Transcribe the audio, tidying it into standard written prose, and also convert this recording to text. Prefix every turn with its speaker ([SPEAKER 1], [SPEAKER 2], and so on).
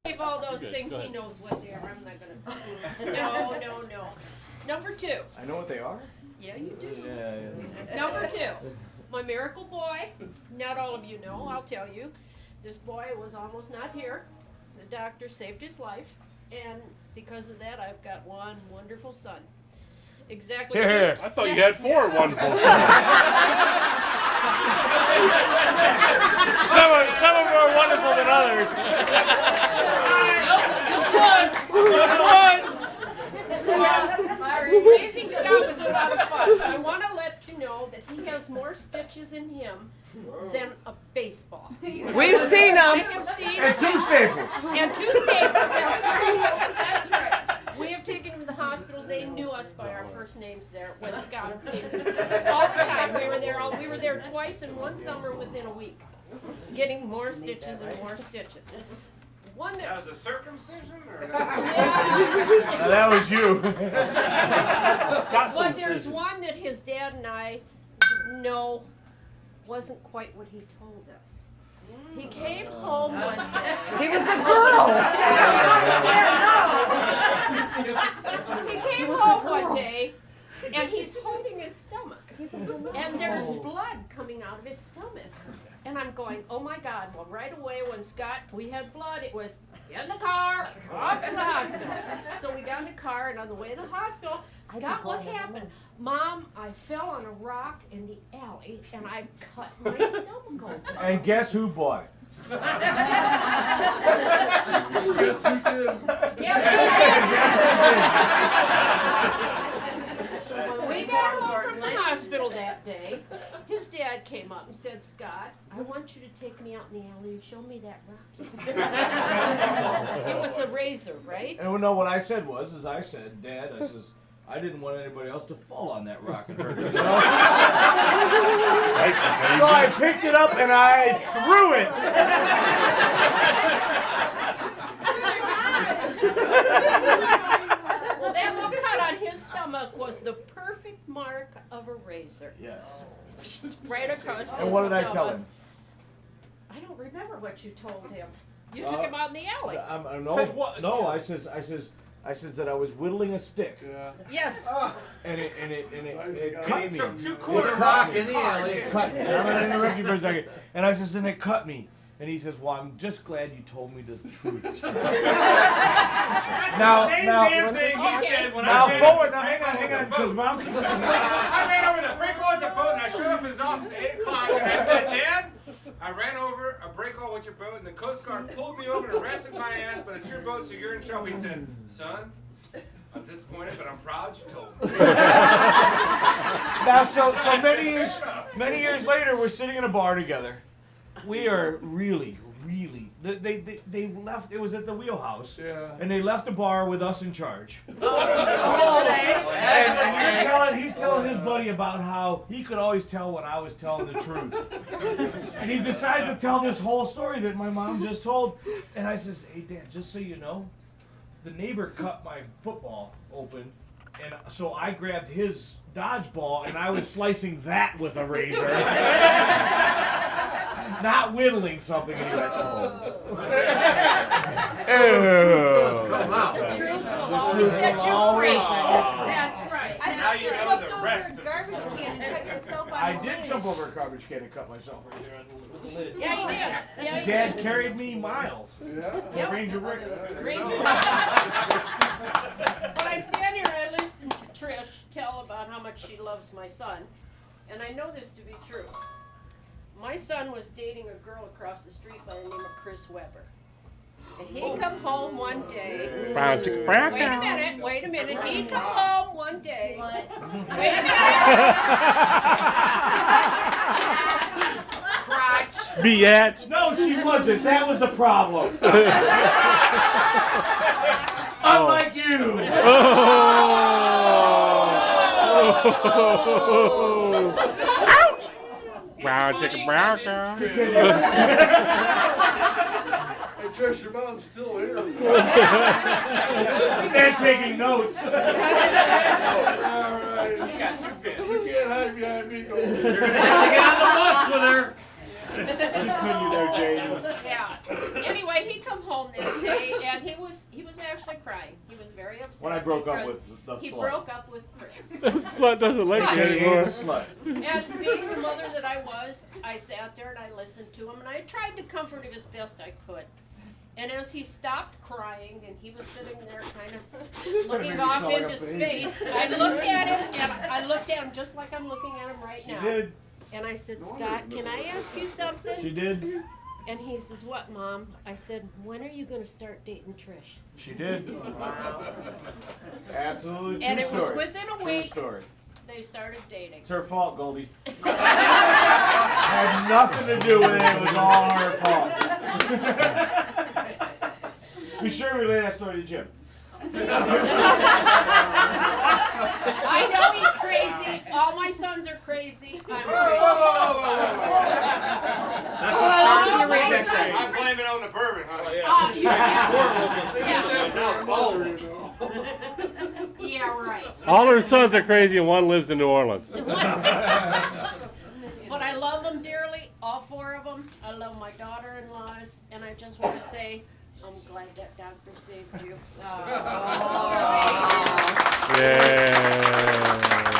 [SPEAKER 1] Of all those things, he knows what they are. I'm not gonna. No. Number 2.
[SPEAKER 2] I know what they are.
[SPEAKER 1] Yeah, you do.
[SPEAKER 2] Yeah.
[SPEAKER 1] Number 2, my miracle boy. Not all of you know. I'll tell you. This boy was almost not here. The doctor saved his life, and because of that, I've got one wonderful son. Exactly.
[SPEAKER 3] Here. I thought you had 4 wonderful. some of them are wonderful than others.
[SPEAKER 1] Raising Scott was a lot of fun. I want to let you know that he has more stitches in him than a baseball.
[SPEAKER 4] We've seen
[SPEAKER 1] I
[SPEAKER 4] them.
[SPEAKER 1] have seen
[SPEAKER 2] And 2 staples.
[SPEAKER 1] and 2 staples. That's right. We have taken him to the hospital. They knew us by our first names there when Scott came. All the time. We were there twice in one summer within a week, getting more stitches and more stitches. One
[SPEAKER 3] That
[SPEAKER 1] that
[SPEAKER 3] was a circumcision? Or
[SPEAKER 2] That was you.
[SPEAKER 1] but there's one that his dad and I know wasn't quite what he told us. He came home one day.
[SPEAKER 4] He was a girl.
[SPEAKER 1] He came home one day, and he's holding his stomach. And there's blood coming out of his stomach. And I'm going, oh my God. Well, right away when we had blood, it was, get in the car, off to the hospital. So we got in the car, and on the way to the hospital, Scott, what happened? Mom, I fell on a rock in the alley, and I cut my stomach open.
[SPEAKER 2] And guess who bought it?
[SPEAKER 3] Yes, you did.
[SPEAKER 1] Yes, When we got home from the hospital that day, his dad came up and said, Scott, I want you to take me out in the alley and show me that rock. It was a razor, right?
[SPEAKER 2] And no, what I said was, I said, Dad, I didn't want anybody else to fall on that rock and hurt themselves. So I picked it up and I threw it.
[SPEAKER 1] Well, that little cut on his stomach was the perfect mark of a razor.
[SPEAKER 2] Yes.
[SPEAKER 1] Right across his stomach.
[SPEAKER 2] And what did I tell him?
[SPEAKER 1] I don't remember what you told him. You took him out in the alley.
[SPEAKER 2] No,
[SPEAKER 3] Said what?
[SPEAKER 2] no. I says that I was whittling a stick,
[SPEAKER 1] Yes.
[SPEAKER 2] and it cut me.
[SPEAKER 3] Some
[SPEAKER 2] It
[SPEAKER 3] two-quarter
[SPEAKER 2] cut
[SPEAKER 3] rock
[SPEAKER 2] me.
[SPEAKER 3] in the alley.
[SPEAKER 2] It cut me. I'm gonna interrupt you for a second. And I says, and it cut me. And he says, well, I'm just glad you told me the truth.
[SPEAKER 3] Same
[SPEAKER 2] Now,
[SPEAKER 3] damn thing he
[SPEAKER 1] Okay.
[SPEAKER 3] said when
[SPEAKER 2] now
[SPEAKER 3] I ran
[SPEAKER 2] forward. Now hang on, because Mom.
[SPEAKER 3] I ran over the brake wall at the boat and I showed up at his office at 8 o'clock and I said, Dad, I ran over a brake wall with your boat and the Coast Guard pulled me over and arrested my ass, but it's your boat, so you're in trouble. He said, son, I'm disappointed, but I'm proud you told me.
[SPEAKER 2] Now, so many years later, we're sitting in a bar together. We are really. They left. It was at the Wheelhouse.
[SPEAKER 3] Yeah.
[SPEAKER 2] And they left the bar with us in charge.
[SPEAKER 4] Oh,
[SPEAKER 2] And he's telling his buddy about how he could always tell when I was telling the truth. And he decides to tell this whole story that my mom just told. And I says, hey, Dad, just so you know, the neighbor cut my football open. And so I grabbed his dodgeball and I was slicing that with a razor. Not whittling something. And he went, oh.
[SPEAKER 1] The truth will always set you free. That's right.
[SPEAKER 3] Now you know the rest of the
[SPEAKER 5] garbage can and cut yourself on
[SPEAKER 2] I
[SPEAKER 5] the
[SPEAKER 2] did
[SPEAKER 5] leg.
[SPEAKER 2] jump over a garbage can and cut myself right there on the lid.
[SPEAKER 1] Yeah, you did. Yeah, you
[SPEAKER 2] Dad
[SPEAKER 1] did.
[SPEAKER 2] carried me miles.
[SPEAKER 1] Yep.
[SPEAKER 2] Ranger Rick.
[SPEAKER 1] Ranger. When I stand here, I listen to Trish tell about how much she loves my son, and I know this to be true. My son was dating a girl across the street by the name of Chris Webber. And he come home one day. Wait a minute. He come home one day. Wait a minute.
[SPEAKER 3] Biatch.
[SPEAKER 2] No, she wasn't. That was the problem. Unlike you.
[SPEAKER 3] Ouch! Brown chicken, brown cow.
[SPEAKER 6] Hey, Trish, your mom's still here.
[SPEAKER 2] And taking notes.
[SPEAKER 6] All right.
[SPEAKER 3] She got 2 pins.
[SPEAKER 6] You can't hide behind me.
[SPEAKER 3] You're gonna have to get on the bus with her.
[SPEAKER 2] Continue there, Jane.
[SPEAKER 1] Yeah. Anyway, he come home that day and he was actually crying. He was very upset.
[SPEAKER 2] When I broke up
[SPEAKER 1] because
[SPEAKER 2] with the
[SPEAKER 1] he
[SPEAKER 2] slut.
[SPEAKER 1] broke up with Chris.
[SPEAKER 5] This slut doesn't like me
[SPEAKER 2] Okay,
[SPEAKER 5] anymore.
[SPEAKER 2] the slut.
[SPEAKER 1] And being the mother that I was, I sat there and I listened to him and I tried to comfort him as best I could. And as he stopped crying and he was sitting there kind of looking
[SPEAKER 2] Maybe
[SPEAKER 1] off
[SPEAKER 2] smell like
[SPEAKER 1] into
[SPEAKER 2] a baby.
[SPEAKER 1] space, I looked at him and I looked at him just like I'm looking at him right
[SPEAKER 2] She
[SPEAKER 1] now.
[SPEAKER 2] did.
[SPEAKER 1] And I said, Scott, can I ask you something?
[SPEAKER 2] She did.
[SPEAKER 1] And he says, what, Mom? I said, when are you going to start dating Trish?
[SPEAKER 2] She did. Absolutely true
[SPEAKER 1] And it
[SPEAKER 2] story.
[SPEAKER 1] was within a
[SPEAKER 2] True
[SPEAKER 1] week
[SPEAKER 2] story.
[SPEAKER 1] they started dating.
[SPEAKER 2] It's her fault, Goldie. Had nothing to do with it. It was all her fault. Be sure we relay that story to Jim.
[SPEAKER 1] I know he's crazy. All my sons are crazy. I'm crazy.
[SPEAKER 3] I blame it on the bourbon, honey.
[SPEAKER 1] Yeah, right.
[SPEAKER 5] All her sons are crazy and one lives in New Orleans.
[SPEAKER 1] But I love them dearly, all four of them. I love my daughter-in-laws, and I just want to say, I'm glad that doctor saved you.
[SPEAKER 5] Yeah.